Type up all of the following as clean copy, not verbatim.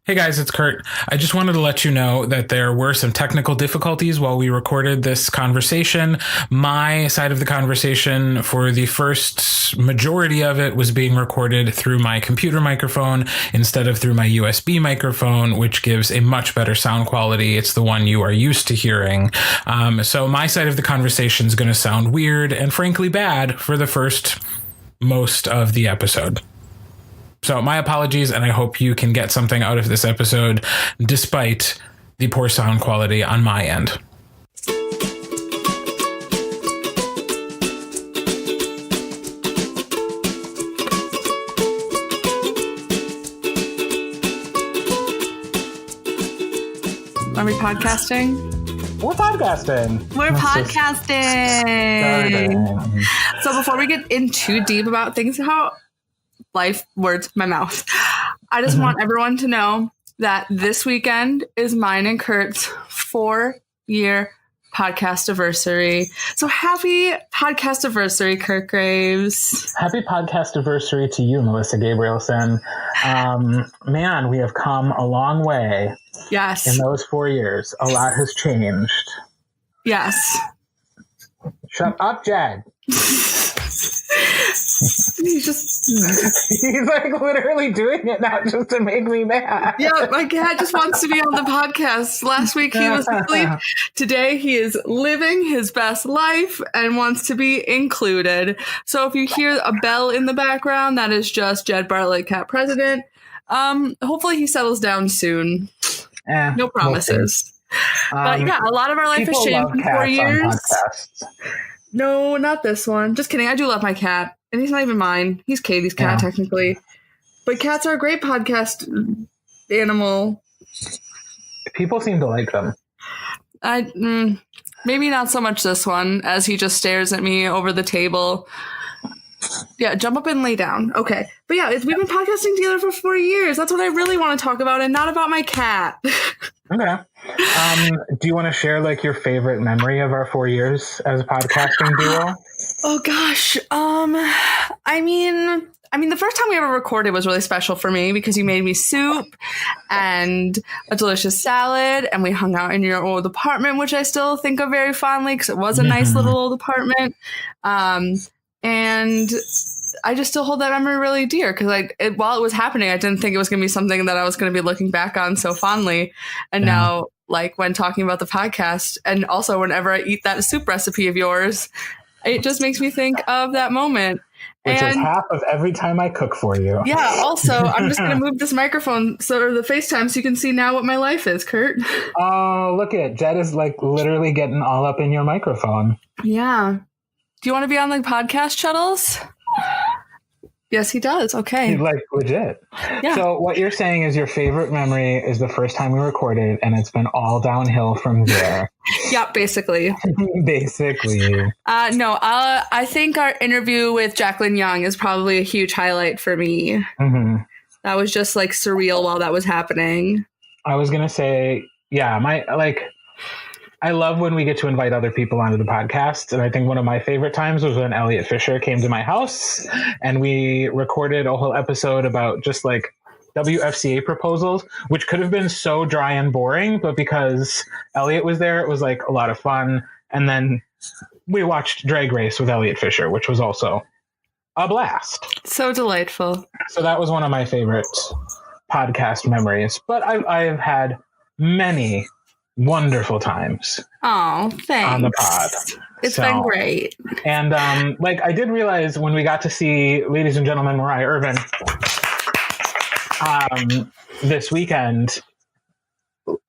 Hey guys, it's Kurt. I just wanted to let you know that there were some technical difficulties while we recorded this conversation. My side of the conversation for the first majority of it was being recorded through my computer microphone instead of through my USB microphone, which gives a much better sound quality. It's the one you are used to hearing. So my side of the conversation is going to sound weird and frankly bad for the first most of the episode. So my apologies, and I hope you can get something out of this episode despite the poor sound quality on my end. Are we podcasting? We're podcasting. We're podcasting. So before we get in too deep about things, how life words my mouth, I just want everyone to know that this weekend is mine and Kurt's 4-year podcastiversary. So happy podcastiversary, Kurt Graves. Happy podcastiversary to you, Malyssa Gabrielson. Man, we have come a long way. Yes. In those 4 years, a lot has changed. Yes. Shut up, Jed. He's like literally doing it now just to make me mad. Yeah, my cat just wants to be on the podcast. Last week he was asleep. Today he is living his best life and wants to be included. So if you hear a bell in the background, that is just Jed Bartlett, cat president. Hopefully he settles down soon. No promises. But yeah, a lot of our life has changed in 4 years. No, not this one. Just kidding. I do love my cat. And he's not even mine. He's Katie's cat, technically. But cats are a great podcast animal. People seem to like them. Maybe not so much this one, as he just stares at me over the table. Yeah, jump up and lay down. Okay. But yeah, we've been podcasting together for 4 years. That's what I really want to talk about, and not about my cat. Okay. Do you want to share like your favorite memory of our 4 years as a podcasting duo? Oh gosh. I mean, the first time we ever recorded was really special for me because you made me soup and a delicious salad, and we hung out in your old apartment, which I still think of very fondly because it was a nice little old apartment. And I just still hold that memory really dear because while it was happening, I didn't think it was going to be something that I was going to be looking back on so fondly. And now, like when talking about the podcast, and also whenever I eat that soup recipe of yours, it just makes me think of that moment. Which is half of every time I cook for you. Yeah. Also, I'm just going to move this microphone or the FaceTime so you can see now what my life is, Kurt. Oh, look at Jed is like literally getting all up in your microphone. Yeah. Do you want to be on the podcast, Chuddles? Yes, he does. Okay. Like legit. Yeah. So what you're saying is your favorite memory is the first time we recorded, and it's been all downhill from there. Yeah, basically. Basically. No, I think our interview with Jacqueline Young is probably a huge highlight for me. Mm-hmm. That was just like surreal while that was happening. I was going to say, yeah, I love when we get to invite other people onto the podcast. And I think one of my favorite times was when Elliot Fisher came to my house and we recorded a whole episode about just like WFCA proposals, which could have been so dry and boring, but because Elliot was there, it was like a lot of fun. And then we watched Drag Race with Elliot Fisher, which was also a blast. So delightful. So that was one of my favorite podcast memories, but I've had many wonderful times. Oh, thanks. On the pod. It's been great. And I did realize when we got to see, ladies and gentlemen, Mariah Ervin this weekend,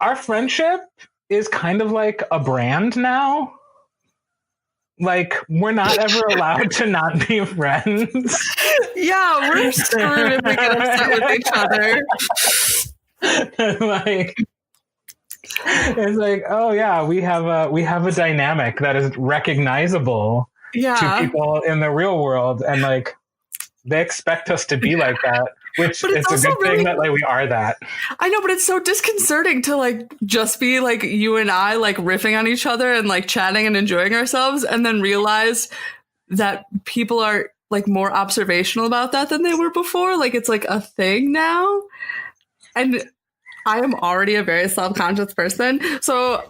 our friendship is kind of like a brand now. Like, we're not ever allowed to not be friends. Yeah, we're screwed if we get upset with each other. It's like, oh yeah, we have a dynamic that is recognizable to people in the real world, and like they expect us to be like that, which it's a good thing that like we are that. I know, but it's so disconcerting to like just be like you and I like riffing on each other and like chatting and enjoying ourselves, and then realize that people are like more observational about that than they were before. Like it's like a thing now, and I am already a very self-conscious person. So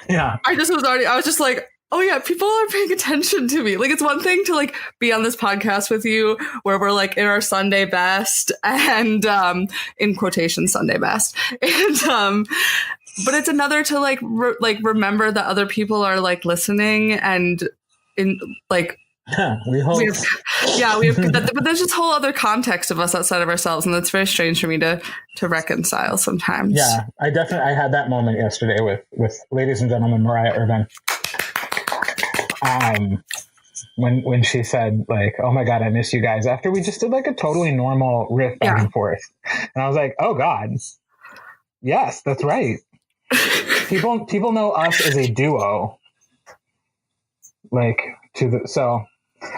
Yeah. I was just like, oh yeah, people are paying attention to me. Like, it's one thing to like be on this podcast with you where we're like in our Sunday best and in quotation Sunday best. And but it's another to like remember that other people are like listening and in like we hope. we have but there's this whole other context of us outside of ourselves, and that's very strange for me to reconcile sometimes. Yeah, I had that moment yesterday with ladies and gentlemen Mariah Ervin. When she said like, "Oh my God, I miss you guys," after we just did like a totally normal riff back and forth, and I was like, "Oh God, yes, that's right." People know us as a duo, like so.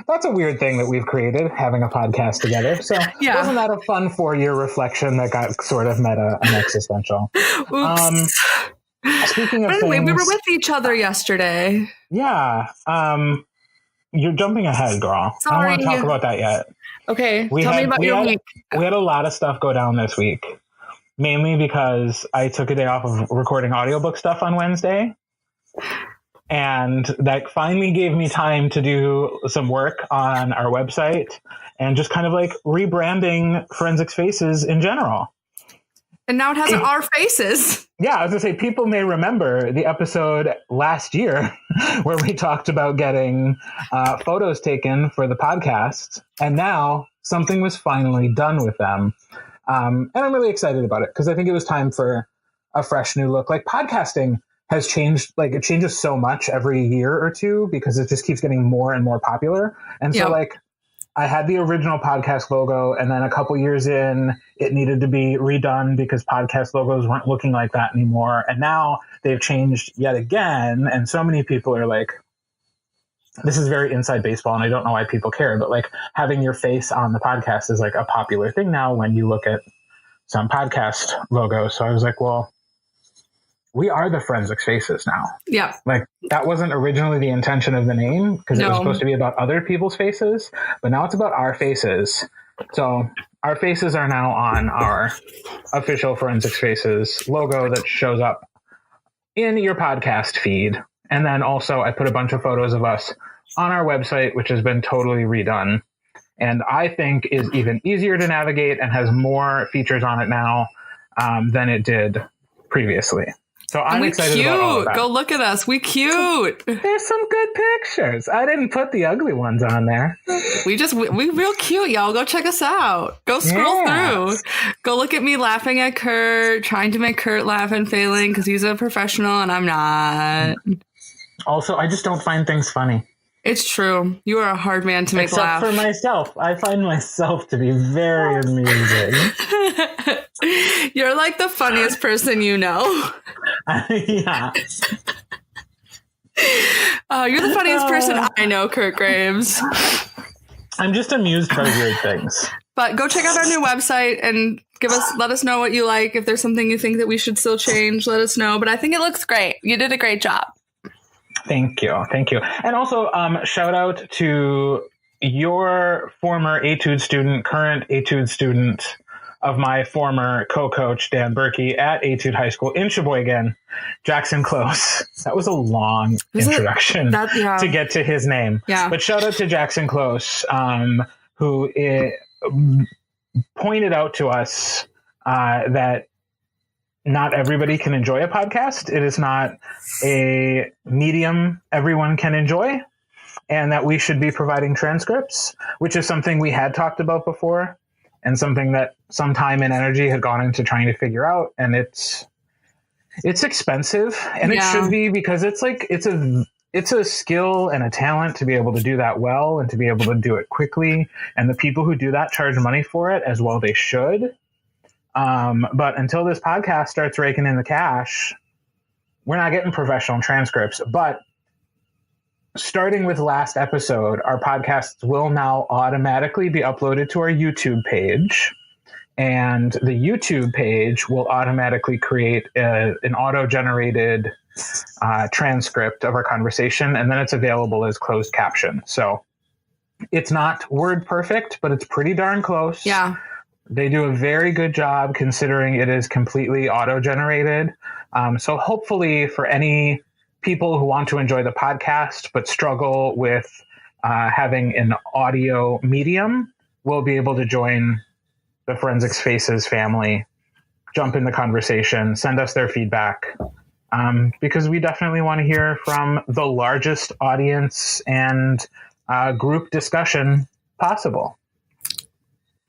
That's a weird thing that we've created, having a podcast together. So wasn't that a fun 4-year reflection that got sort of meta and existential? Oops. Speaking of anyway, things, we were with each other yesterday. Yeah. You're jumping ahead, girl. Sorry. I don't want to talk about that yet. Okay. Tell me about your week. We had a lot of stuff go down this week, mainly because I took a day off of recording audiobook stuff on Wednesday. And that finally gave me time to do some work on our website and just kind of like rebranding Forensics Faces in general. And now it has our faces. Yeah, I was going to say, people may remember the episode last year where we talked about getting photos taken for the podcast. And now something was finally done with them. And I'm really excited about it because I think it was time for a fresh new look. Like, podcasting has changed, like it changes so much every year or two because it just keeps getting more and more popular. And so like I had the original podcast logo, and then a couple years in, it needed to be redone because podcast logos weren't looking like that anymore. And now they've changed yet again. And so many people are like, this is very inside baseball, and I don't know why people care, but like having your face on the podcast is like a popular thing now when you look at some podcast logos. So I was like, well, we are the Forensics Faces now. Yeah. Like, that wasn't originally the intention of the name because it was supposed to be about other people's faces, but now it's about our faces. So our faces are now on our official Forensics Faces logo that shows up in your podcast feed. And then also I put a bunch of photos of us on our website, which has been totally redone. And I think is even easier to navigate and has more features on it now than it did previously. So I'm excited about all of that. Go look at us. We cute. There's some good pictures. I didn't put the ugly ones on there. We real cute, y'all. Go check us out. Go scroll through. Go look at me laughing at Kurt, trying to make Kurt laugh and failing because he's a professional and I'm not. Also, I just don't find things funny. It's true. You are a hard man to make laugh. Except for myself. I find myself to be very amusing. You're like the funniest person you know. Yeah. You're the funniest person I know, Kurt Graves. I'm just amused by weird things. But go check out our new website and let us know what you like. If there's something you think that we should still change, let us know. But I think it looks great. You did a great job. Thank you. Thank you. And also, shout out to your former Etude student, current Etude student of my former co-coach, Dan Berkey, at Etude High School in Sheboygan, Jackson Close. That was a long introduction to get to his name. Yeah. But shout out to Jackson Close, who pointed out to us that not everybody can enjoy a podcast. It is not a medium everyone can enjoy, and that we should be providing transcripts, which is something we had talked about before and something that some time and energy had gone into trying to figure out. And it's expensive, and it should be, because it's like, it's a skill and a talent to be able to do that well and to be able to do it quickly. And the people who do that charge money for it, as well they should. But until this podcast starts raking in the cash, we're not getting professional transcripts. But starting with last episode, our podcasts will now automatically be uploaded to our YouTube page. And the YouTube page will automatically create an auto-generated transcript of our conversation. And then it's available as closed caption. So it's not word perfect, but it's pretty darn close. Yeah. They do a very good job considering it is completely auto-generated. So hopefully for any people who want to enjoy the podcast but struggle with having an audio medium, will be able to join the Forensics Faces family, jump in the conversation, send us their feedback, because we definitely want to hear from the largest audience and group discussion possible.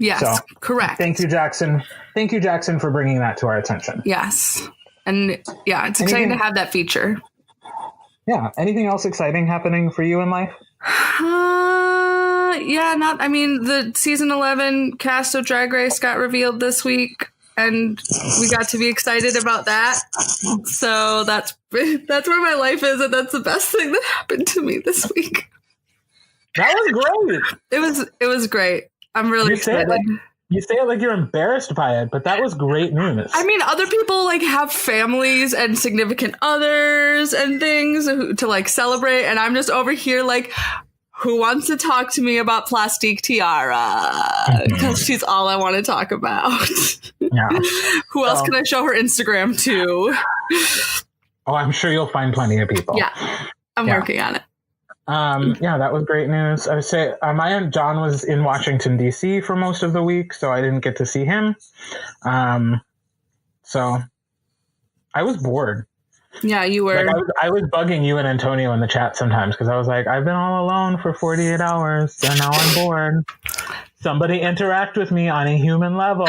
Yes, so, correct. Thank you, Jackson. Thank you, Jackson, for bringing that to our attention. Yes. And yeah, it's exciting to have that feature. Yeah. Anything else exciting happening for you in life? The season 11 cast of Drag Race got revealed this week, and we got to be excited about that. So that's where my life is, and that's the best thing that happened to me this week. That was great. It was great. I'm really excited. You say it like you're embarrassed by it, but that was great news. I mean, other people like have families and significant others and things to like celebrate, and I'm just over here like, who wants to talk to me about Plastique Tiara? Because she's all I want to talk about. Yeah. Who else can I show her Instagram to? Oh, I'm sure you'll find plenty of people. Yeah, I'm working on it. That was great news. I would say my Aunt John was in Washington, D.C. for most of the week, so I didn't get to see him. So I was bored. Yeah, you were. Like I was bugging you and Antonio in the chat sometimes because I was like, I've been all alone for 48 hours, and now I'm bored. Somebody interact with me on a human level.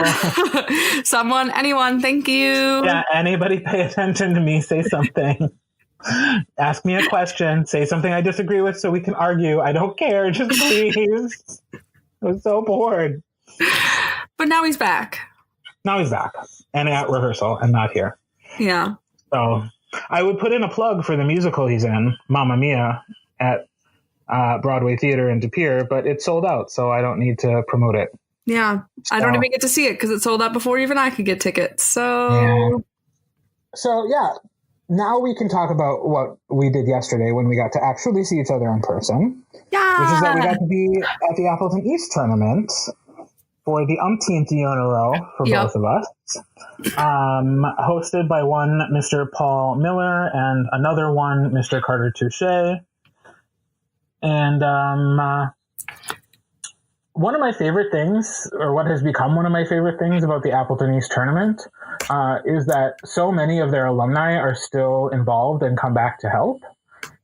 Someone, anyone, thank you. Yeah, anybody pay attention to me, say something. Ask me a question, say something I disagree with so we can argue. I don't care, just please. I was so bored. But now he's back. Now he's back and at rehearsal and not here. Yeah. So I would put in a plug for the musical he's in, Mamma Mia, at Broadway Theater in De Pere, but it's sold out, so I don't need to promote it. Yeah. So, I don't even get to see it because it sold out before even I could get tickets. So yeah. Now we can talk about what we did yesterday when we got to actually see each other in person. Yeah. Which is that we got to be at the Appleton East tournament for the umpteenth year in a row for both of us. Hosted by one Mr. Paul Miller and another one, Mr. Carter Touche. And one of my favorite things, or what has become one of my favorite things about the Appleton East tournament, is that so many of their alumni are still involved and come back to help.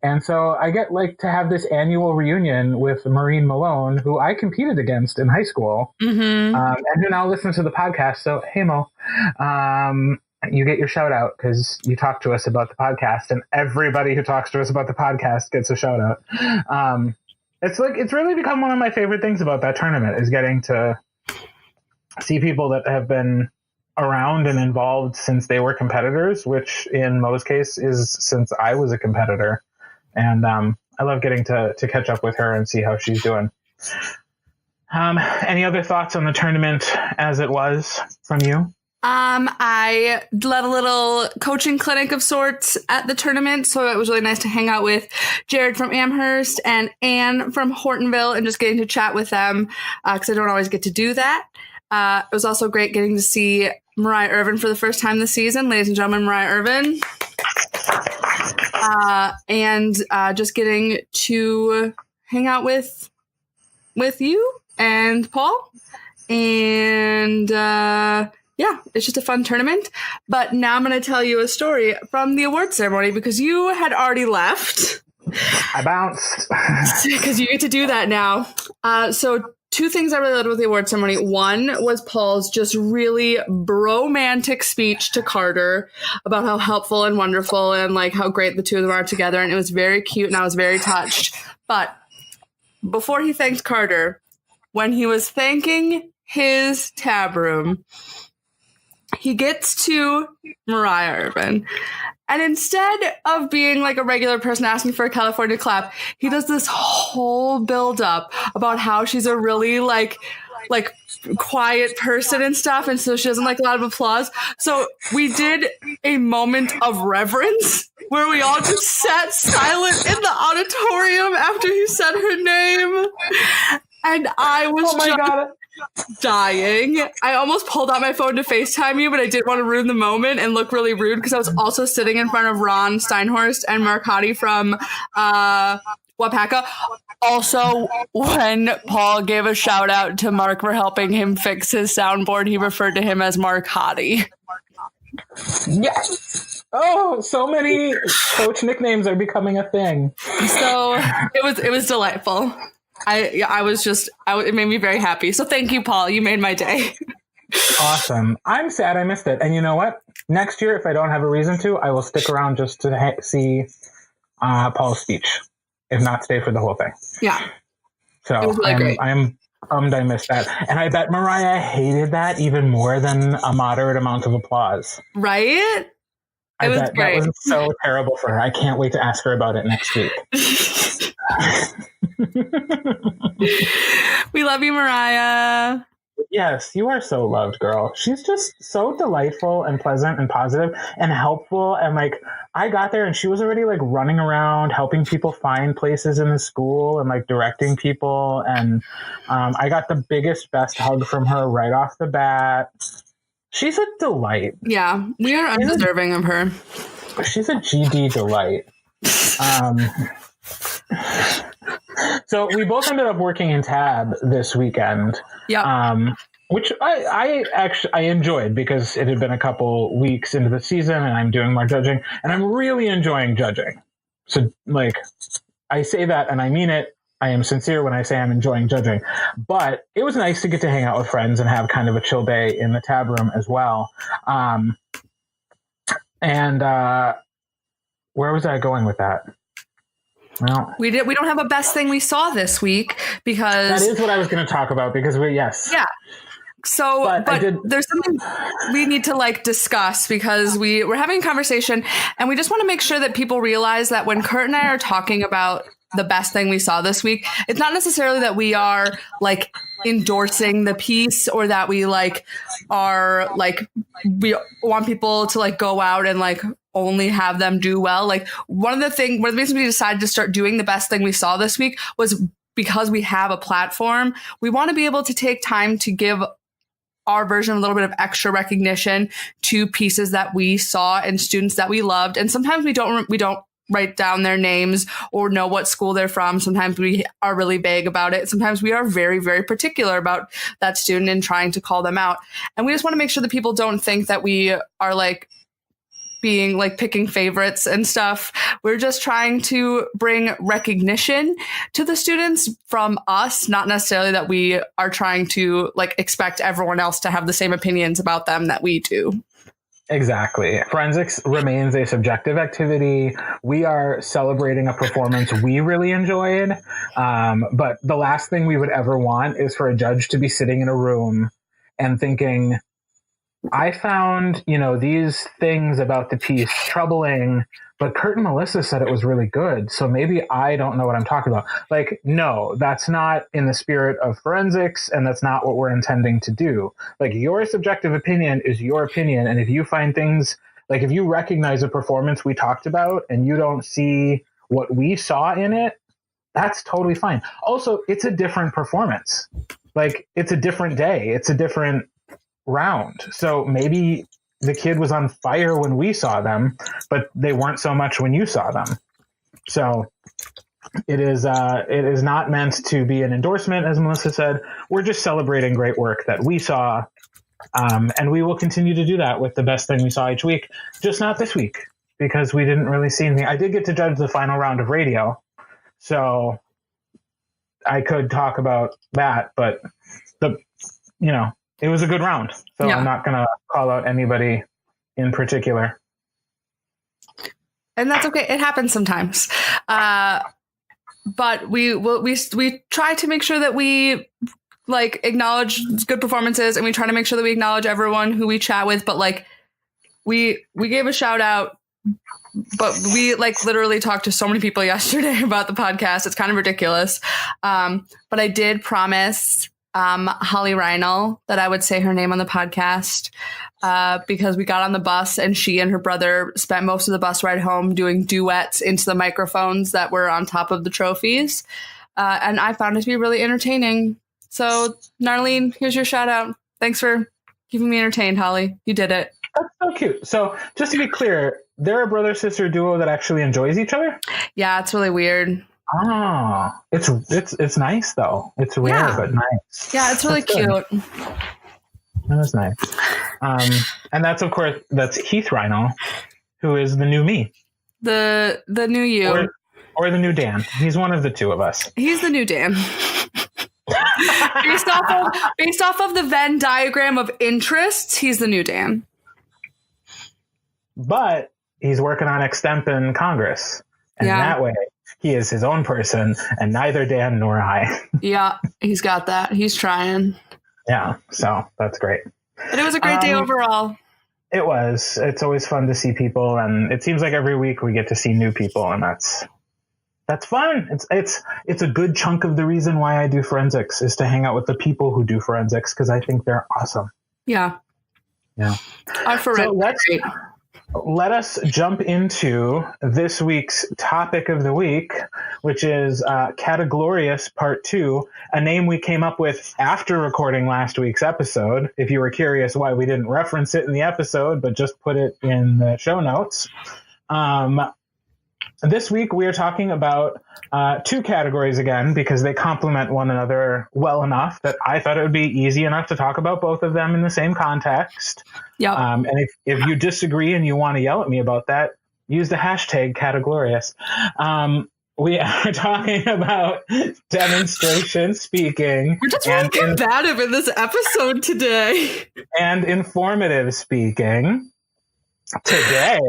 And so I get to have this annual reunion with Maureen Malone, who I competed against in high school, and who now listens to the podcast. So, hey, Mo, you get your shout out because you talked to us about the podcast, and everybody who talks to us about the podcast gets a shout out. It's really become one of my favorite things about that tournament is getting to see people that have been around and involved since they were competitors, which in Mo's case is since I was a competitor. And I love getting to catch up with her and see how she's doing. Any other thoughts on the tournament as it was from you? I led a little coaching clinic of sorts at the tournament, so it was really nice to hang out with Jared from Amherst and Anne from Hortonville and just getting to chat with them because I don't always get to do that. It was also great getting to see Mariah Ervin for the first time this season. Ladies and gentlemen, Mariah Ervin. And just getting to hang out with you and Paul. And it's just a fun tournament. But now I'm going to tell you a story from the award ceremony because you had already left. I bounced. Because you get to do that now. So two things I really loved with the award ceremony. One was Paul's just really bromantic speech to Carter about how helpful and wonderful and like how great the two of them are together. And it was very cute and I was very touched. But before he thanked Carter, when he was thanking his tab room, he gets to Mariah Ervin. And instead of being like a regular person asking for a California clap, he does this whole build up about how she's a really like quiet person and stuff. And so she doesn't like a lot of applause. So we did a moment of reverence where we all just sat silent in the auditorium after he said her name. And I was dying. I almost pulled out my phone to FaceTime you, but I didn't want to ruin the moment and look really rude because I was also sitting in front of Ron Steinhorst and Mark Hottie from Wapaka. Also, when Paul gave a shout out to Mark for helping him fix his soundboard, he referred to him as Mark Hottie. Yes. Oh, so many coach nicknames are becoming a thing. So it was delightful. It made me very happy. So thank you, Paul. You made my day. Awesome. I'm sad I missed it. And you know what? Next year, if I don't have a reason to, I will stick around just to see Paul's speech, if not stay for the whole thing. Yeah. So it was really great. I'm bummed I missed that. And I bet Mariah hated that even more than a moderate amount of applause. Right? I bet that was so terrible for her. I can't wait to ask her about it next week. We love you, Mariah. Yes, you are so loved, girl. She's just so delightful and pleasant and positive and helpful. And like, I got there and she was already like running around helping people find places in the school and like directing people. And I got the biggest, best hug from her right off the bat. She's a delight. Yeah, we are undeserving of her. She's a GD delight. So we both ended up working in Tab this weekend. Yeah. Which I enjoyed because it had been a couple weeks into the season and I'm doing more judging and I'm really enjoying judging. So like I say that and I mean it. I am sincere when I say I'm enjoying judging, but it was nice to get to hang out with friends and have kind of a chill day in the Tab room as well. And where was I going with that? Well, we don't have a best thing we saw this week because that is what I was going to talk about because yes. Yeah. So, but there's something we need to like discuss because we're having a conversation and we just want to make sure that people realize that when Kirt and I are talking about the best thing we saw this week, it's not necessarily that we are like endorsing the piece or that we like are like, we want people to like go out and like only have them do well. Like one of the reasons we decided to start doing the best thing we saw this week was because we have a platform. We want to be able to take time to give our version a little bit of extra recognition to pieces that we saw and students that we loved. And sometimes we don't write down their names or know what school they're from. Sometimes we are really vague about it. Sometimes we are very, very particular about that student and trying to call them out. And we just want to make sure that people don't think that we are like being like picking favorites and stuff. We're just trying to bring recognition to the students from us, not necessarily that we are trying to like expect everyone else to have the same opinions about them that we do. Exactly. Forensics remains a subjective activity. We are celebrating a performance we really enjoyed. But the last thing we would ever want is for a judge to be sitting in a room and thinking, I found, these things about the piece troubling, but Kirt and Malyssa said it was really good. So maybe I don't know what I'm talking about. Like, no, that's not in the spirit of forensics. And that's not what we're intending to do. Like, your subjective opinion is your opinion. And if you find things like if you recognize a performance we talked about and you don't see what we saw in it, that's totally fine. Also, it's a different performance. Like, it's a different day. It's a different round. So maybe the kid was on fire when we saw them, but they weren't so much when you saw them. So it is not meant to be an endorsement, as Malyssa said. We're just celebrating great work that we saw. And we will continue to do that with the best thing we saw each week, just not this week because we didn't really see anything. I did get to judge the final round of radio, so I could talk about that, but it was a good round, so yeah. I'm not going to call out anybody in particular. And that's okay. It happens sometimes. But we try to make sure that we like acknowledge good performances and we try to make sure that we acknowledge everyone who we chat with. But like we gave a shout out, but we like literally talked to so many people yesterday about the podcast. It's kind of ridiculous. But I did promise Holly Reinl that I would say her name on the podcast because we got on the bus and she and her brother spent most of the bus ride home doing duets into the microphones that were on top of the trophies. And I found it to be really entertaining. So, Narlene, here's your shout out. Thanks for keeping me entertained, Holly. You did it. That's so cute. So just to be clear, they're a brother-sister duo that actually enjoys each other? Yeah, it's really weird. Oh, it's nice though. It's rare, but nice. Yeah, it's really cute. That was nice. And that's, of course, that's Heath Rhino, who is the new me. The new you. Or the new Dan. He's one of the two of us. He's the new Dan. based off of the Venn diagram of interests, he's the new Dan. But he's working on extemp in Congress. And that way, he is his own person, and neither Dan nor I. Yeah, he's got that. He's trying. Yeah, so that's great. But it was a great day overall. It was. It's always fun to see people, and it seems like every week we get to see new people, and that's fun. It's a good chunk of the reason why I do forensics is to hang out with the people who do forensics, because I think they're awesome. Yeah. Our forensics. So let us jump into this week's topic of the week, which is Categlorious Part 2, a name we came up with after recording last week's episode. If you were curious why we didn't reference it in the episode, but just put it in the show notes. This week we are talking about two categories again, because they complement one another well enough that I thought it would be easy enough to talk about both of them in the same context. Yep. And if you disagree and you want to yell at me about that, use the hashtag Categlorious. We are talking about demonstration speaking. We're just really combative in this episode today. And informative speaking today.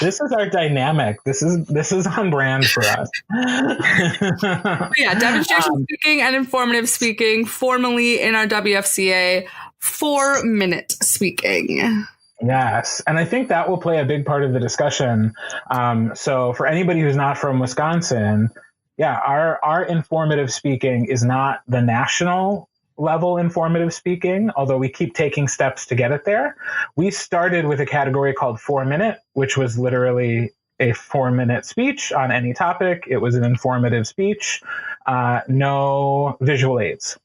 This is our dynamic. This is on brand for us. Yeah, demonstration speaking and informative speaking, formally in our WFCA, 4-minute speaking. Yes, and I think that will play a big part of the discussion. So for anybody who's not from Wisconsin, our informative speaking is not the national level informative speaking, although we keep taking steps to get it there. We started with a category called 4-minute, which was literally a 4-minute speech on any topic. It was an informative speech, no visual aids.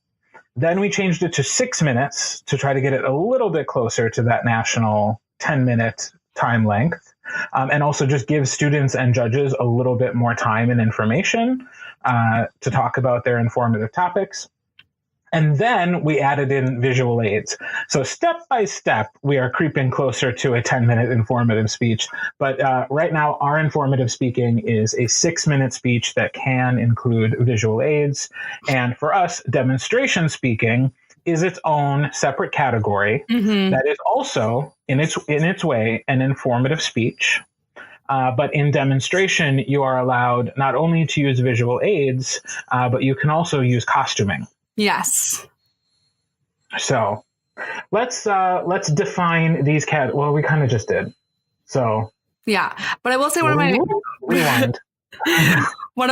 Then we changed it to 6 minutes to try to get it a little bit closer to that national 10-minute time length, and also just give students and judges a little bit more time and information to talk about their informative topics. And then we added in visual aids. So step by step, we are creeping closer to a 10-minute informative speech. But right now, our informative speaking is a 6-minute speech that can include visual aids. And for us, demonstration speaking is its own separate category that is also, in its way, an informative speech. But in demonstration, you are allowed not only to use visual aids, but you can also use costuming. Yes. So let's define these well, we kind of just did. So yeah, but I will say one of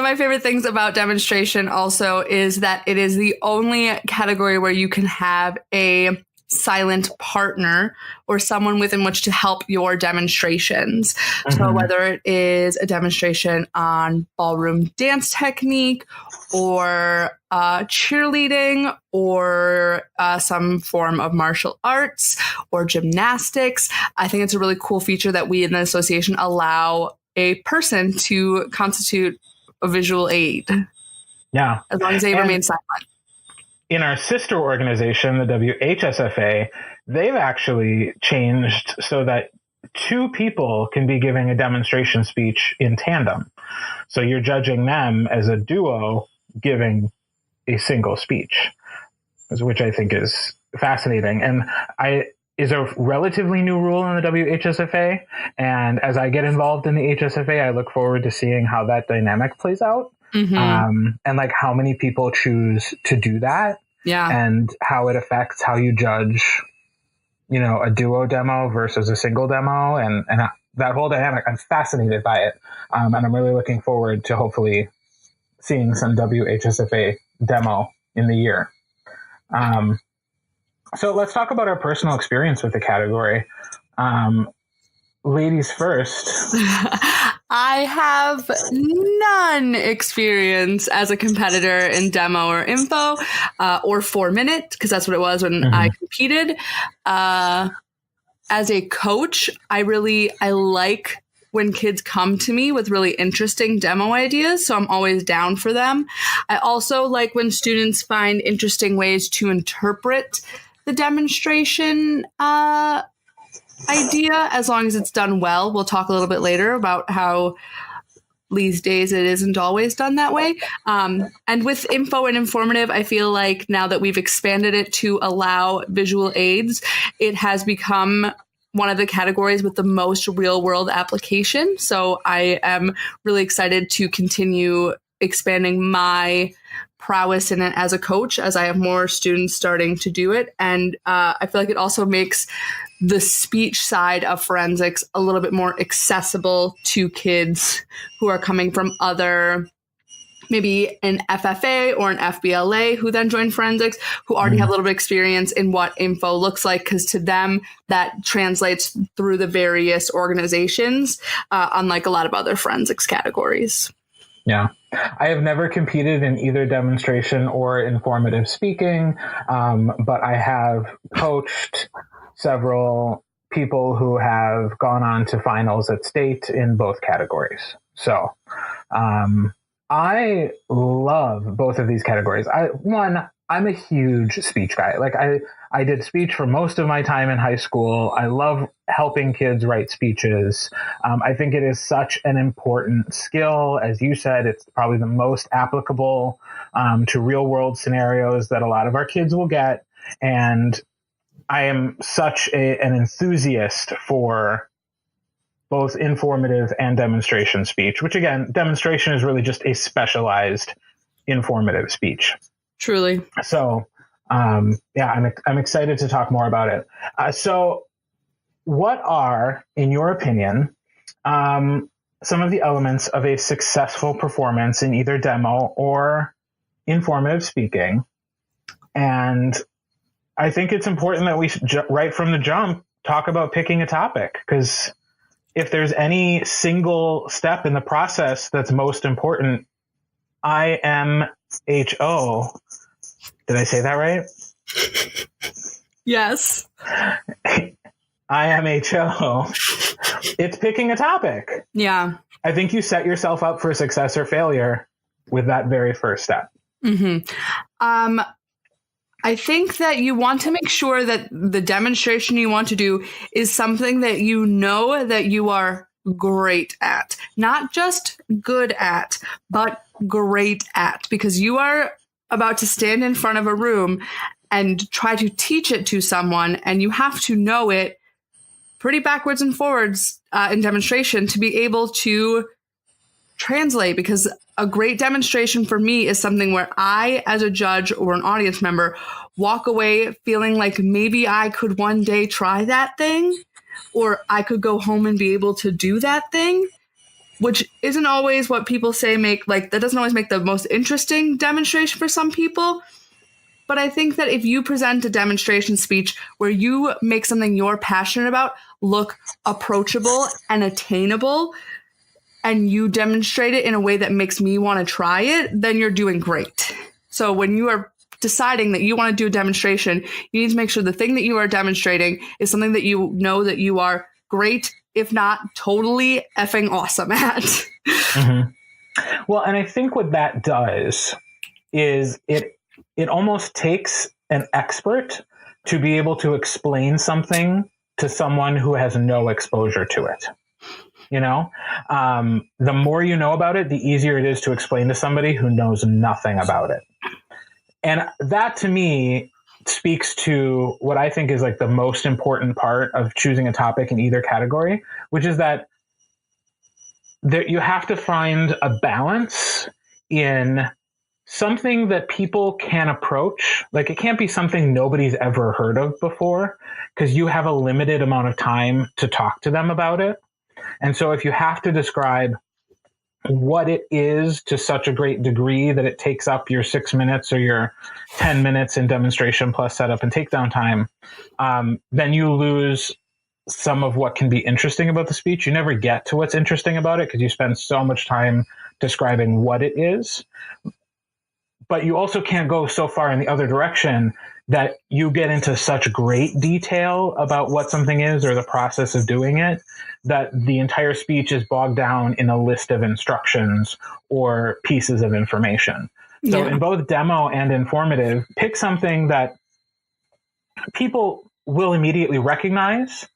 my favorite things about demonstration also is that it is the only category where you can have a silent partner or someone within which to help your demonstrations. So whether it is a demonstration on ballroom dance technique or cheerleading or some form of martial arts or gymnastics, I think it's a really cool feature that we in the association allow a person to constitute a visual aid. Yeah. As long as they remain silent. In our sister organization, the WHSFA, they've actually changed so that 2 people can be giving a demonstration speech in tandem. So you're judging them as a duo giving a single speech, which I think is fascinating. And is a relatively new rule in the WHSFA. And as I get involved in the HSFA, I look forward to seeing how that dynamic plays out. And like how many people choose to do that. Yeah. And how it affects how you judge, a duo demo versus a single demo and that whole dynamic. I'm fascinated by it. And I'm really looking forward to hopefully seeing some WHSFA demo in the year. So let's talk about our personal experience with the category. Ladies first. I have none experience as a competitor in demo or info or 4-minute, because that's what it was when I competed. As a coach, I like when kids come to me with really interesting demo ideas, so I'm always down for them. I also like when students find interesting ways to interpret the demonstration idea, as long as it's done well. We'll talk a little bit later about how these days it isn't always done that way. And with info and informative, I feel like now that we've expanded it to allow visual aids, it has become one of the categories with the most real world application. So I am really excited to continue expanding my prowess in it as a coach, as I have more students starting to do it. And I feel like it also makes the speech side of forensics a little bit more accessible to kids who are coming from other, maybe an FFA or an FBLA, who then join forensics, who already have a little bit of experience in what info looks like, because to them that translates through the various organizations, unlike a lot of other forensics categories. Yeah. I have never competed in either demonstration or informative speaking, but I have coached several people who have gone on to finals at state in both categories. So I love both of these categories. I'm a huge speech guy. Like I did speech for most of my time in high school. I love helping kids write speeches. I think it is such an important skill. As you said, it's probably the most applicable to real world scenarios that a lot of our kids will get. And I am such an enthusiast for both informative and demonstration speech, which again, demonstration is really just a specialized informative speech. Truly. So, yeah, I'm excited to talk more about it. So what are, in your opinion, some of the elements of a successful performance in either demo or informative speaking? And I think it's important that we right from the jump talk about picking a topic, because if there's any single step in the process that's most important, IMHO. Did I say that right? Yes. IMHO. It's picking a topic. Yeah. I think you set yourself up for success or failure with that very first step. I think that you want to make sure that the demonstration you want to do is something that you know that you are great at. Not just good at, but great at. Because you are about to stand in front of a room and try to teach it to someone, and you have to know it pretty backwards and forwards in demonstration to be able to translate. Because a great demonstration for me is something where I, as a judge or an audience member, walk away feeling like maybe I could one day try that thing, or I could go home and be able to do that thing, which isn't always what people say that doesn't always make the most interesting demonstration for some people. But I think that if you present a demonstration speech where you make something you're passionate about look approachable and attainable, and you demonstrate it in a way that makes me want to try it, then you're doing great. So when you are deciding that you want to do a demonstration, you need to make sure the thing that you are demonstrating is something that you know that you are great, if not totally effing awesome at. Well, and I think what that does is it almost takes an expert to be able to explain something to someone who has no exposure to it. You know, the more you know about it, the easier it is to explain to somebody who knows nothing about it. And that to me speaks to what I think is like the most important part of choosing a topic in either category, which is that you have to find a balance in something that people can approach. Like, it can't be something nobody's ever heard of before, because you have a limited amount of time to talk to them about it. And so if you have to describe what it is to such a great degree that it takes up your 6 minutes or your 10 minutes in demonstration plus setup and takedown time, then you lose some of what can be interesting about the speech. You never get to what's interesting about it because you spend so much time describing what it is. But you also can't go so far in the other direction that you get into such great detail about what something is or the process of doing it that the entire speech is bogged down in a list of instructions or pieces of information. So in both demo and informative, pick something that people will immediately recognize,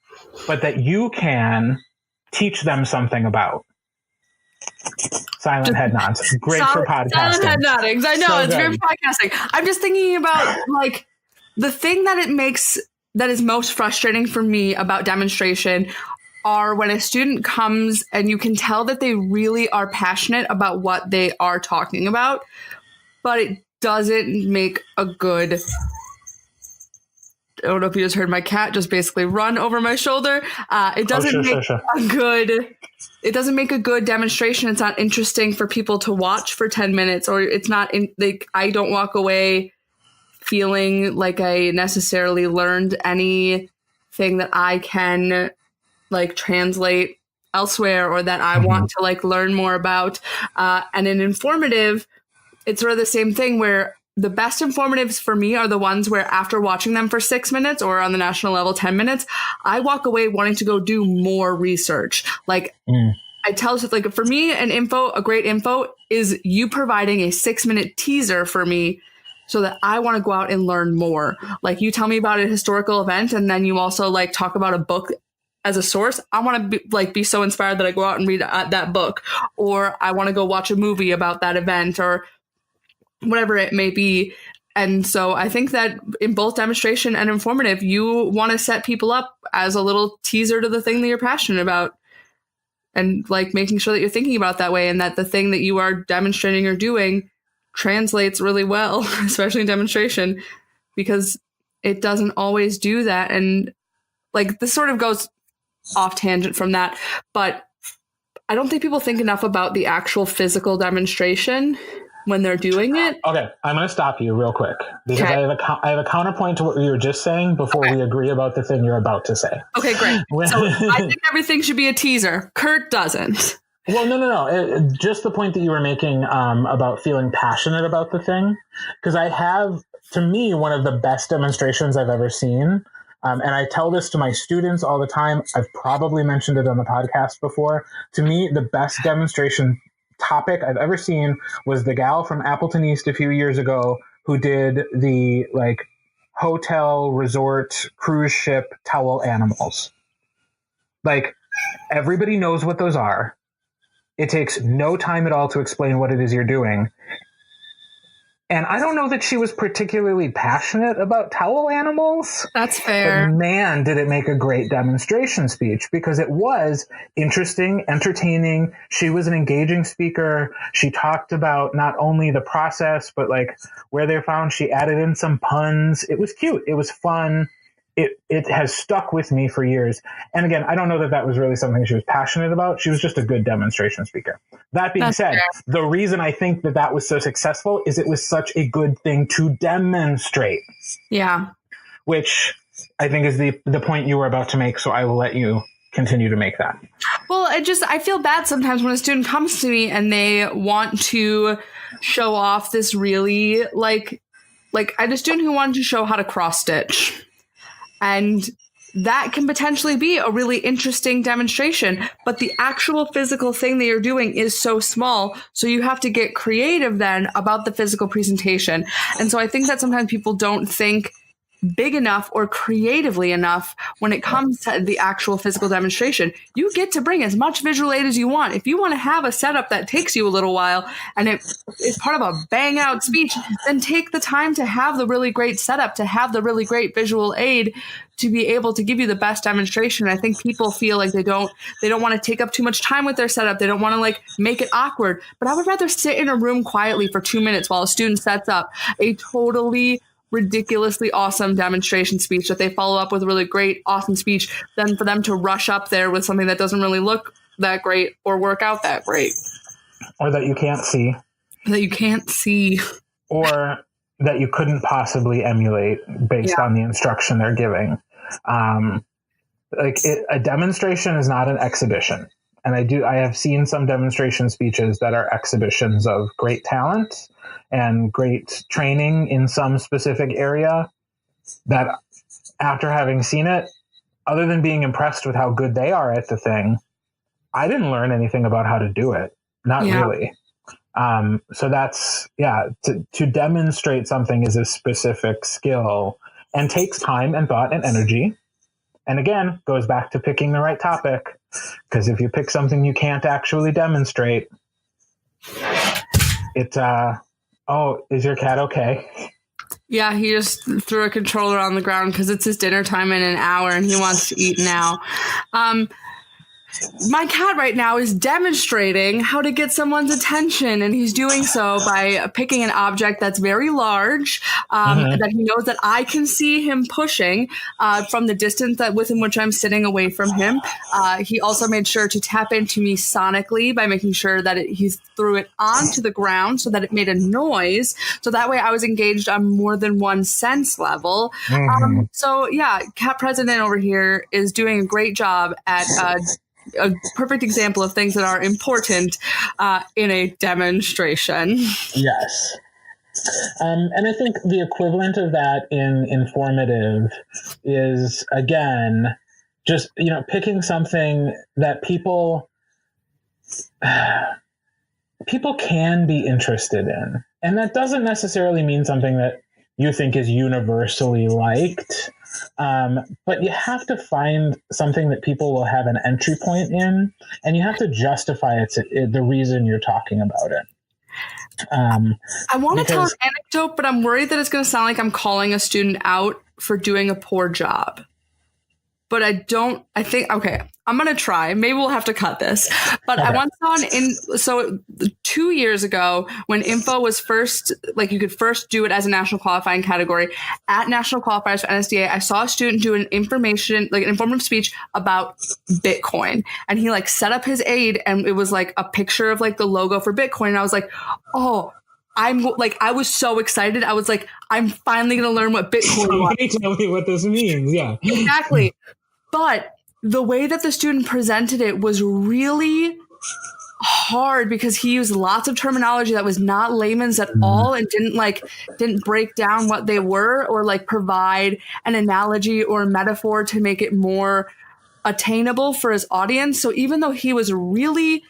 but that you can teach them something about. Silent head nods. Great for podcasting. Silent head noddings. I know, so it's great for podcasting. I'm just thinking about like the thing that that is most frustrating for me about demonstration are when a student comes and you can tell that they really are passionate about what they are talking about, but it doesn't make a good... I don't know if you just heard my cat just basically run over my shoulder. It doesn't It doesn't make a good demonstration. It's not interesting for people to watch for 10 minutes, or it's not I don't walk away feeling like I necessarily learned anything that I can like translate elsewhere, or that I want to like learn more about. And in informative, it's sort of the same thing where the best informatives for me are the ones where after watching them for 6 minutes or on the national level 10 minutes, I walk away wanting to go do more research. Like I tell us, like for me, a great info is you providing a 6-minute teaser for me so that I want to go out and learn more. Like you tell me about a historical event and then you also like talk about a book as a source. I want to be so inspired that I go out and read that book, or I want to go watch a movie about that event, or whatever it may be. And so I think that in both demonstration and informative, you want to set people up as a little teaser to the thing that you're passionate about, and like making sure that you're thinking about that way, and that the thing that you are demonstrating or doing translates really well, especially in demonstration, because it doesn't always do that. And like this sort of goes off tangent from that, but I don't think people think enough about the actual physical demonstration when they're doing it. Okay, I'm going to stop you real quick because I have a counterpoint to what you were just saying before we agree about the thing you're about to say. Okay, great. So I think everything should be a teaser. Kirt doesn't. Well, no. Just the point that you were making about feeling passionate about the thing, because I have, to me, one of the best demonstrations I've ever seen. And I tell this to my students all the time. I've probably mentioned it on the podcast before. To me, the best demonstration topic I've ever seen was the gal from Appleton East a few years ago who did the like hotel, resort, cruise ship towel animals. Like everybody knows what those are. It takes no time at all to explain what it is you're doing. And I don't know that she was particularly passionate about towel animals. That's fair. But man, did it make a great demonstration speech, because it was interesting, entertaining. She was an engaging speaker. She talked about not only the process, but like where they're found. She added in some puns. It was cute. It was fun. It has stuck with me for years. And again, I don't know that that was really something she was passionate about. She was just a good demonstration speaker. That being said, the reason I think that was so successful is it was such a good thing to demonstrate. Yeah. Which I think is the point you were about to make. So I will let you continue to make that. Well, I feel bad sometimes when a student comes to me and they want to show off this really like I had a student who wanted to show how to cross stitch. And that can potentially be a really interesting demonstration, but the actual physical thing that you're doing is so small. So you have to get creative then about the physical presentation. And so I think that sometimes people don't think big enough or creatively enough when it comes to the actual physical demonstration. You get to bring as much visual aid as you want. If you want to have a setup that takes you a little while and it is part of a bang out speech, then take the time to have the really great setup, to have the really great visual aid to be able to give you the best demonstration. I think people feel like they don't want to take up too much time with their setup. They don't want to like make it awkward, but I would rather sit in a room quietly for 2 minutes while a student sets up a totally ridiculously awesome demonstration speech that they follow up with a really great, awesome speech than for them to rush up there with something that doesn't really look that great or work out that great. Or that you can't see. Or that you couldn't possibly emulate based on the instruction they're giving. a demonstration is not an exhibition. And I have seen some demonstration speeches that are exhibitions of great talent and great training in some specific area that after having seen it, other than being impressed with how good they are at the thing, I didn't learn anything about how to do it. Not really. So that's, to demonstrate something is a specific skill and takes time and thought and energy. And again, goes back to picking the right topic, because if you pick something you can't actually demonstrate, is your cat okay? Yeah, he just threw a controller on the ground because it's his dinner time in an hour and he wants to eat now. My cat right now is demonstrating how to get someone's attention, and he's doing so by picking an object that's very large, that he knows that I can see him pushing from the distance within which I'm sitting away from him. He also made sure to tap into me sonically by making sure that he threw it onto the ground so that it made a noise. So that way I was engaged on more than one sense level. So yeah, Cat President over here is doing a great job at a perfect example of things that are important in a demonstration. Yes. And I think the equivalent of that in informative is, again, just, picking something that people can be interested in. And that doesn't necessarily mean something that you think is universally liked. But you have to find something that people will have an entry point in, and you have to justify the reason you're talking about it. I want to tell an anecdote, but I'm worried that it's going to sound like I'm calling a student out for doing a poor job. But okay, I'm going to try. Maybe we'll have to cut this. But okay. I once saw 2 years ago when info was first, you could first do it as a national qualifying category at national qualifiers for NSDA. I saw a student do an informative speech about Bitcoin, and he set up his aid, and it was a picture of the logo for Bitcoin. And I was like, oh, I was so excited. I was like, I'm finally going to learn what Bitcoin was. Can you tell me what this means? Yeah, exactly. But the way that the student presented it was really hard because he used lots of terminology that was not layman's at all, and didn't break down what they were or provide an analogy or metaphor to make it more attainable for his audience. So even though he was really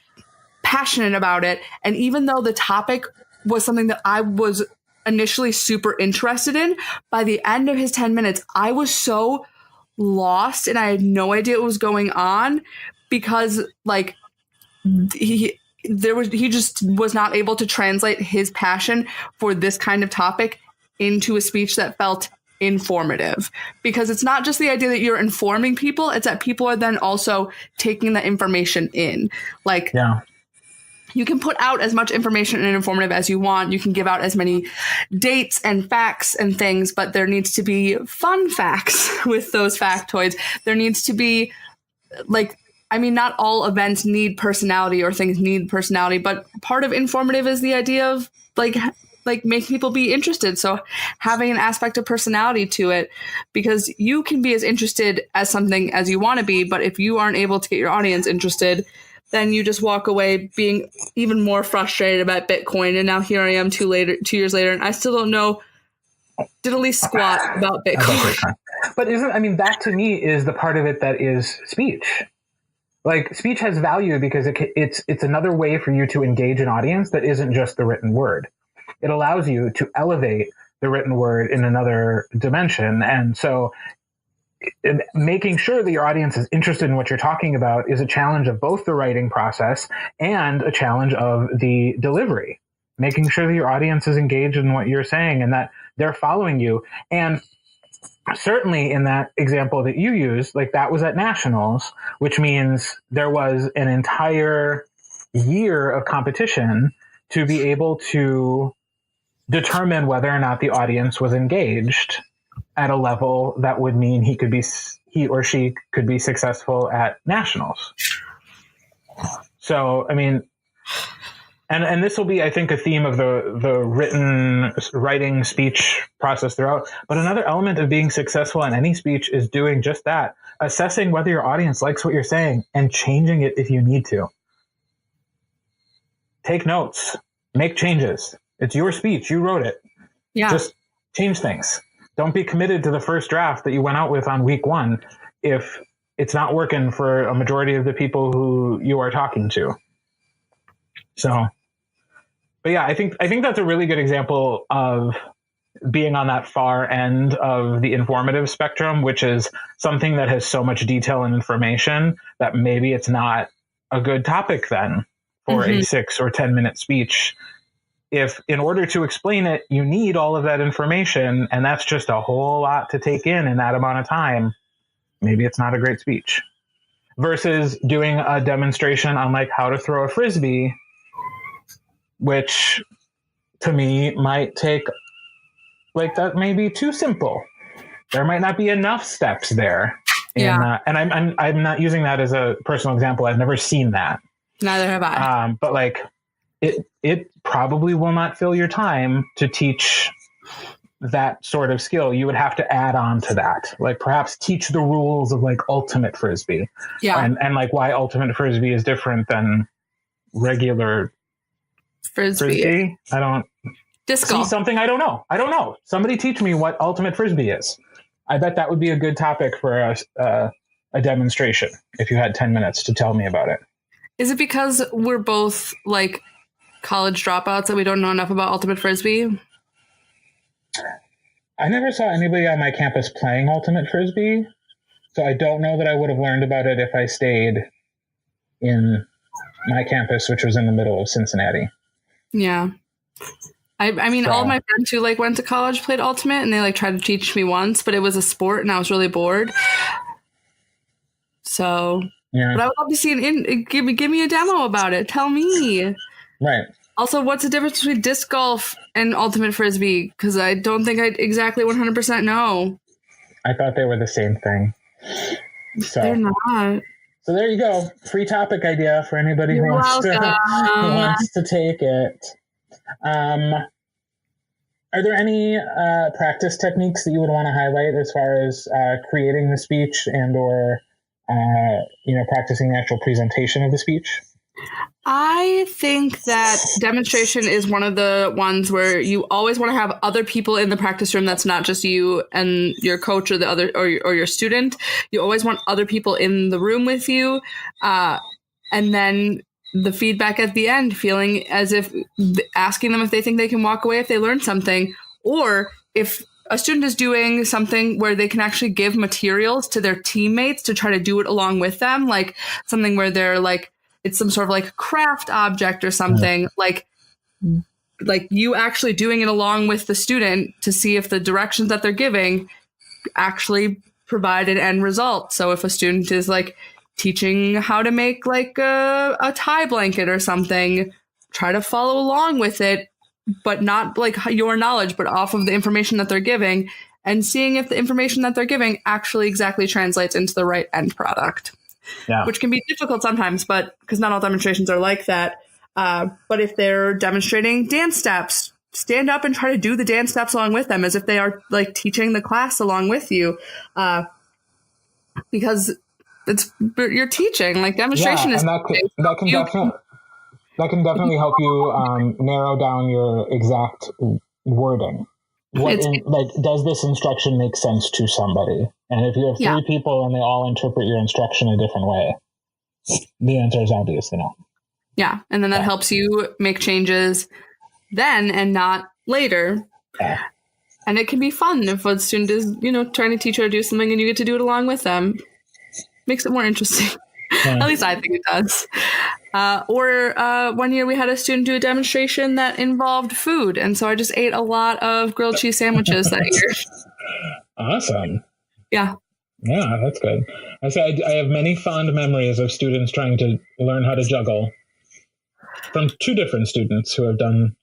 passionate about it, and even though the topic was something that I was initially super interested in, by the end of his 10 minutes, I was so lost and I had no idea what was going on because he just was not able to translate his passion for this kind of topic into a speech that felt informative, because it's not just the idea that you're informing people, it's that people are then also taking the information in. You can put out as much information and informative as you want. You can give out as many dates and facts and things, but there needs to be fun facts with those factoids. There needs to be not all events need personality or things need personality, but part of informative is the idea of make people be interested. So having an aspect of personality to it, because you can be as interested as something as you want to be, but if you aren't able to get your audience interested, then you just walk away being even more frustrated about Bitcoin. And now here I am 2 years later, and I still don't know diddly squat about Bitcoin. But that to me is the part of it that is speech. Speech has value because it's another way for you to engage an audience that isn't just the written word. It allows you to elevate the written word in another dimension. And so making sure that your audience is interested in what you're talking about is a challenge of both the writing process and a challenge of the delivery. Making sure that your audience is engaged in what you're saying and that they're following you. And certainly in that example that you used, that was at nationals, which means there was an entire year of competition to be able to determine whether or not the audience was engaged at a level that would mean he or she could be successful at nationals. So, And this will be, I think, a theme of the writing speech process throughout. But another element of being successful in any speech is doing just that, assessing whether your audience likes what you're saying and changing it if you need to. Take notes, make changes. It's your speech. You wrote it. Yeah. Just change things. Don't be committed to the first draft that you went out with on week 1 if it's not working for a majority of the people who you are talking to. So, but yeah, I think that's a really good example of being on that far end of the informative spectrum, which is something that has so much detail and information that maybe it's not a good topic then for a 6 or 10 minute speech. If in order to explain it, you need all of that information, and that's just a whole lot to take in that amount of time, maybe it's not a great speech. Versus doing a demonstration on like how to throw a Frisbee, which to me might take like that may be too simple. There might not be enough steps there. Yeah. And I'm not using that as a personal example. I've never seen that. Neither have I. But like it probably will not fill your time to teach that sort of skill. You would have to add on to that, like perhaps teach the rules of like ultimate Frisbee. Yeah. And like why ultimate Frisbee is different than regular Frisbee. I don't Disc see golf. something I don't know. Somebody teach me what ultimate Frisbee is. I bet that would be a good topic for a demonstration if you had 10 minutes to tell me about it. Is it because we're both like college dropouts that we don't know enough about ultimate Frisbee? I never saw anybody on my campus playing ultimate Frisbee, so I don't know that I would have learned about it if I stayed in my campus, which was in the middle of Cincinnati. Yeah. I mean, all of my friends who like went to college played ultimate, and they like tried to teach me once, but it was a sport and I was really bored. So, yeah. But I would love to see give me a demo about it. Tell me. Right. Also, what's the difference between disc golf and ultimate Frisbee? Because I don't think I exactly 100% know. I thought they were the same thing. So they're not. So there you go. Free topic idea for anybody who wants to take it. Are there any practice techniques that you would want to highlight as far as creating the speech and or practicing the actual presentation of the speech? I think that demonstration is one of the ones where you always want to have other people in the practice room. That's not just you and your coach or the other or your student. You always want other people in the room with you, and then the feedback at the end, feeling as if asking them if they think they can walk away if they learned something, or if a student is doing something where they can actually give materials to their teammates to try to do it along with them, like something where they're like, it's some sort of like craft object or something, like you actually doing it along with the student to see if the directions that they're giving actually provide an end result. So if a student is like teaching how to make like a tie blanket or something, try to follow along with it, but not like your knowledge, but off of the information that they're giving, and seeing if the information that they're giving actually exactly translates into the right end product. Yeah. Which can be difficult sometimes, but because not all demonstrations are like that. But if they're demonstrating dance steps, stand up and try to do the dance steps along with them as if they are like teaching the class along with you. Because you're teaching, like demonstration is. That can definitely help you narrow down your exact wording. Does this instruction make sense to somebody? And if you have three people and they all interpret your instruction a different way, the answer is obviously no. Yeah. And then that helps you make changes then and not later. Yeah. And it can be fun if a student is, trying to teach you how to do something and you get to do it along with them. Makes it more interesting. Yeah. At least I think it does. Or 1 year we had a student do a demonstration that involved food. And so I just ate a lot of grilled cheese sandwiches that year. Awesome. Yeah. Yeah, that's good. I have many fond memories of students trying to learn how to juggle from 2 different students who have done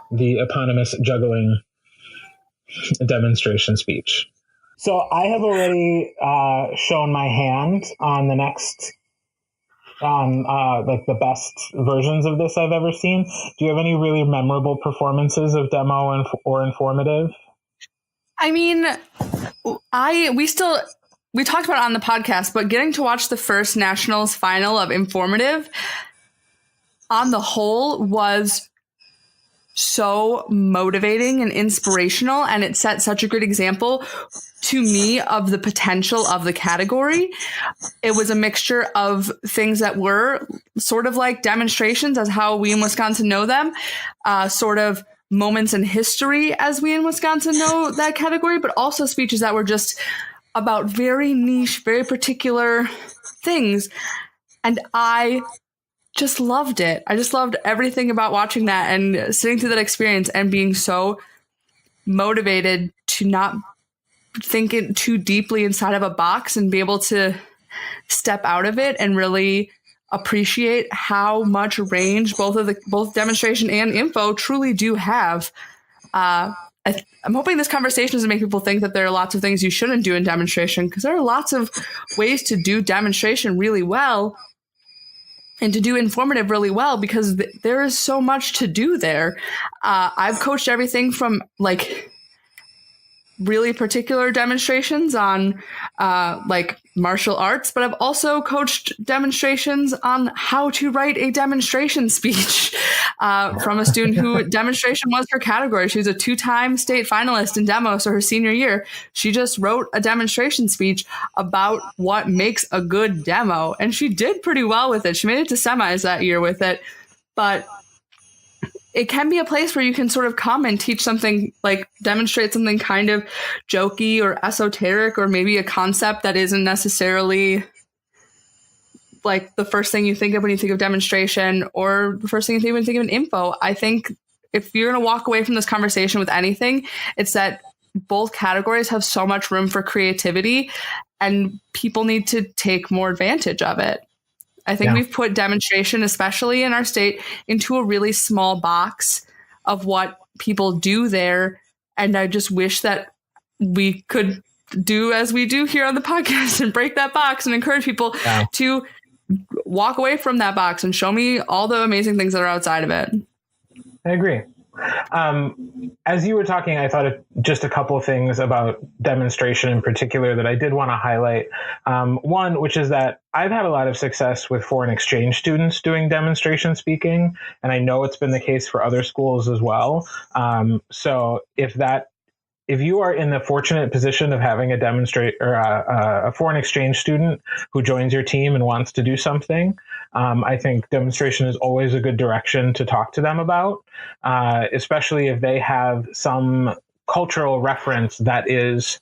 the eponymous juggling demonstration speech. So I have already shown my hand on the next on like the best versions of this I've ever seen. Do you have any really memorable performances of demo or informative? I mean, we talked about it on the podcast, but getting to watch the first nationals final of informative on the whole was so motivating and inspirational, and it set such a good example to me of the potential of the category. It was a mixture of things that were sort of like demonstrations as how we in Wisconsin know them, sort of moments in history as we in Wisconsin know that category, but also speeches that were just about very niche, very particular things. And I just loved it. I just loved everything about watching that and sitting through that experience and being so motivated to not think it too deeply inside of a box and be able to step out of it and really appreciate how much range both demonstration and info truly do have. I'm hoping this conversation doesn't make people think that there are lots of things you shouldn't do in demonstration, because there are lots of ways to do demonstration really well and to do informative really well, because there is so much to do there. I've coached everything from like really particular demonstrations on like martial arts, but I've also coached demonstrations on how to write a demonstration speech from a student who demonstration was her category. She was a 2-time state finalist in demo. So her senior year, she just wrote a demonstration speech about what makes a good demo. And she did pretty well with it. She made it to semis that year with it. But it can be a place where you can sort of come and teach something, like demonstrate something kind of jokey or esoteric, or maybe a concept that isn't necessarily like the first thing you think of when you think of demonstration, or the first thing you think when you think of an info. I think if you're going to walk away from this conversation with anything, it's that both categories have so much room for creativity and people need to take more advantage of it. I think we've put demonstration, especially in our state, into a really small box of what people do there. And I just wish that we could do as we do here on the podcast and break that box and encourage people to walk away from that box and show me all the amazing things that are outside of it. I agree. As you were talking, I thought of just a couple of things about demonstration in particular that I did want to highlight. One, which is that I've had a lot of success with foreign exchange students doing demonstration speaking, and I know it's been the case for other schools as well. So if you are in the fortunate position of having a foreign exchange student who joins your team and wants to do something, I think demonstration is always a good direction to talk to them about, especially if they have some cultural reference that is,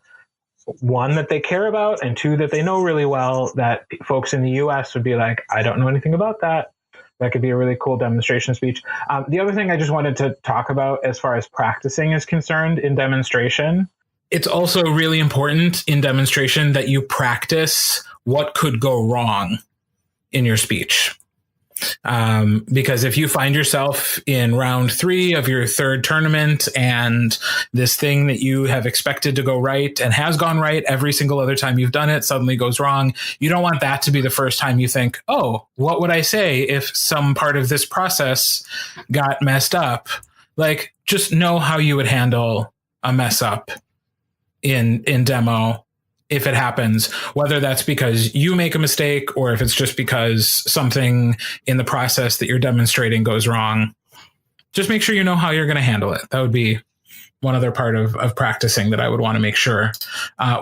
one, that they care about, and two, that they know really well, that folks in the US would be like, I don't know anything about that. That could be a really cool demonstration speech. The other thing I just wanted to talk about as far as practicing is concerned in demonstration. It's also really important in demonstration that you practice what could go wrong in your speech. Because if you find yourself in round 3 of your 3rd tournament and this thing that you have expected to go right and has gone right every single other time you've done it suddenly goes wrong, you don't want that to be the first time you think, oh, what would I say if some part of this process got messed up? Like, just know how you would handle a mess up in demo if it happens, whether that's because you make a mistake or if it's just because something in the process that you're demonstrating goes wrong. Just make sure you know how you're going to handle it. That would be one other part of practicing that I would want to make sure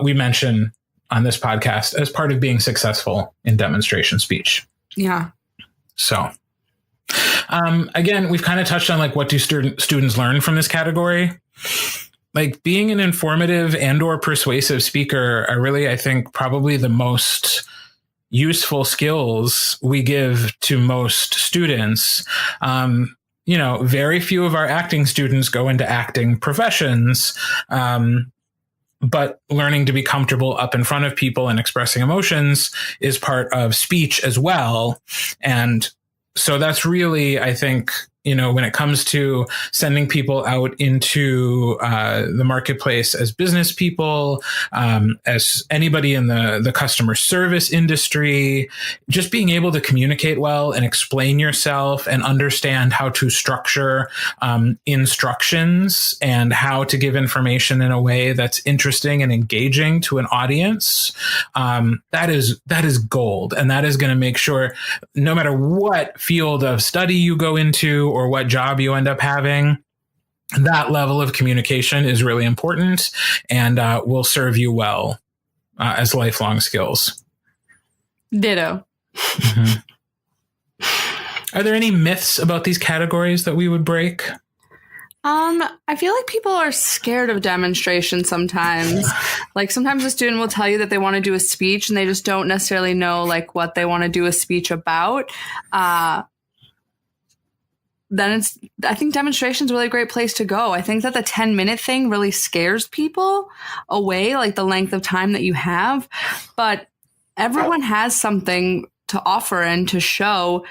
we mention on this podcast as part of being successful in demonstration speech. Yeah. So again, we've kind of touched on like, what do students learn from this category? Like, being an informative and or persuasive speaker are really, I think, probably the most useful skills we give to most students. Very few of our acting students go into acting professions, but learning to be comfortable up in front of people and expressing emotions is part of speech as well. And so that's really, I think, when it comes to sending people out into the marketplace as business people, as anybody in the customer service industry, just being able to communicate well and explain yourself and understand how to structure instructions and how to give information in a way that's interesting and engaging to an audience, that is gold. And that is going to make sure no matter what field of study you go into or what job you end up having, that level of communication is really important and will serve you well as lifelong skills. Ditto. Mm-hmm. Are there any myths about these categories that we would break? I feel like people are scared of demonstration sometimes. Like sometimes a student will tell you that they want to do a speech and they just don't necessarily know like what they want to do a speech about. Then I think demonstration is a really great place to go. I think that the 10-minute thing really scares people away, like the length of time that you have. But everyone has something to offer and to show.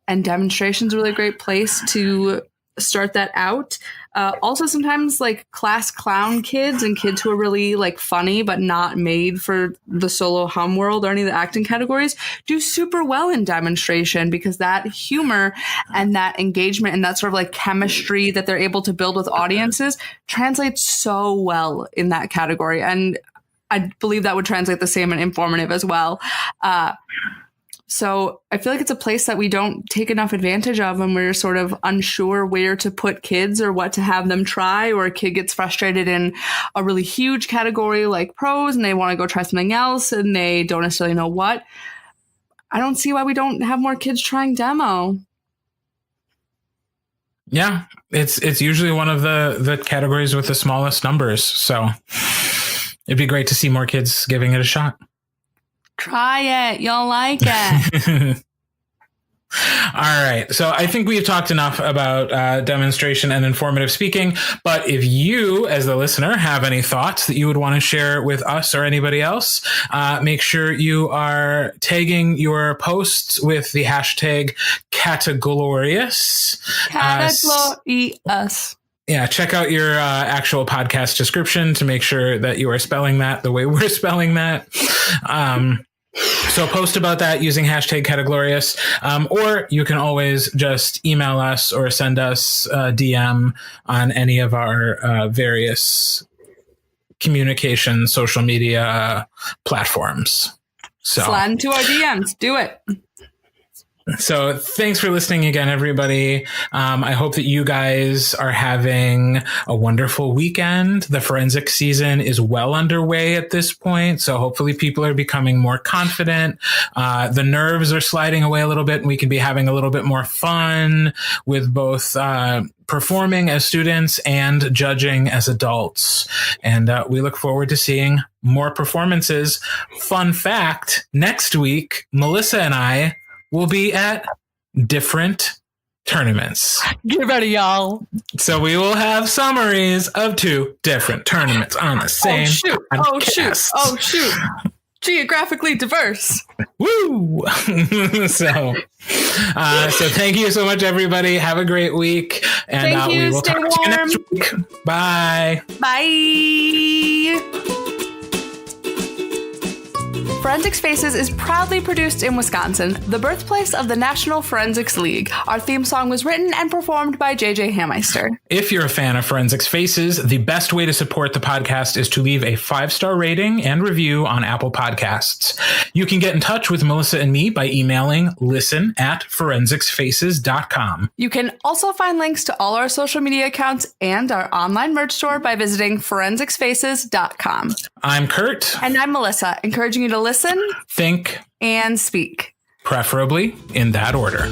And demonstration is a really great place to start that out. Also, sometimes like class clown kids and kids who are really like funny but not made for the solo hum world or any of the acting categories do super well in demonstration because that humor and that engagement and that sort of like chemistry that they're able to build with audiences translates so well in that category. And I believe that would translate the same in informative as well. So I feel like it's a place that we don't take enough advantage of when we're sort of unsure where to put kids or what to have them try, or a kid gets frustrated in a really huge category like prose and they want to go try something else and they don't necessarily know what. I don't see why we don't have more kids trying demo. Yeah, it's usually one of the categories with the smallest numbers. So it'd be great to see more kids giving it a shot. Try it. You'll like it. All right. So I think we've talked enough about demonstration and informative speaking. But if you, as the listener, have any thoughts that you would want to share with us or anybody else, make sure you are tagging your posts with the hashtag Categlorious. Categlorious. Yeah, check out your actual podcast description to make sure that you are spelling that the way we're spelling that. So post about that using hashtag Categlorious, or you can always just email us or send us a DM on any of our various communication social media platforms. So slide into our DMs. Do it. So thanks for listening again, everybody. I hope that you guys are having a wonderful weekend. The forensic season is well underway at this point. So hopefully people are becoming more confident. The nerves are sliding away a little bit and we can be having a little bit more fun with both performing as students and judging as adults. And we look forward to seeing more performances. Fun fact, next week, Malyssa and I will be at different tournaments. Get ready, y'all. So we will have summaries of 2 different tournaments on the same podcast. Oh, shoot. Geographically diverse. Woo! So thank you so much, everybody. Have a great week. And we will talk to you next week. Bye. Bye. Forensics Faces is proudly produced in Wisconsin, the birthplace of the National Forensics League. Our theme song was written and performed by JJ Hameister. If you're a fan of Forensics Faces, the best way to support the podcast is to leave a 5-star rating and review on Apple Podcasts. You can get in touch with Malyssa and me by emailing listen@forensicsfaces.com. You can also find links to all our social media accounts and our online merch store by visiting forensicsfaces.com. I'm Kirt. And I'm Malyssa, encouraging you to listen, think, and speak. Preferably in that order.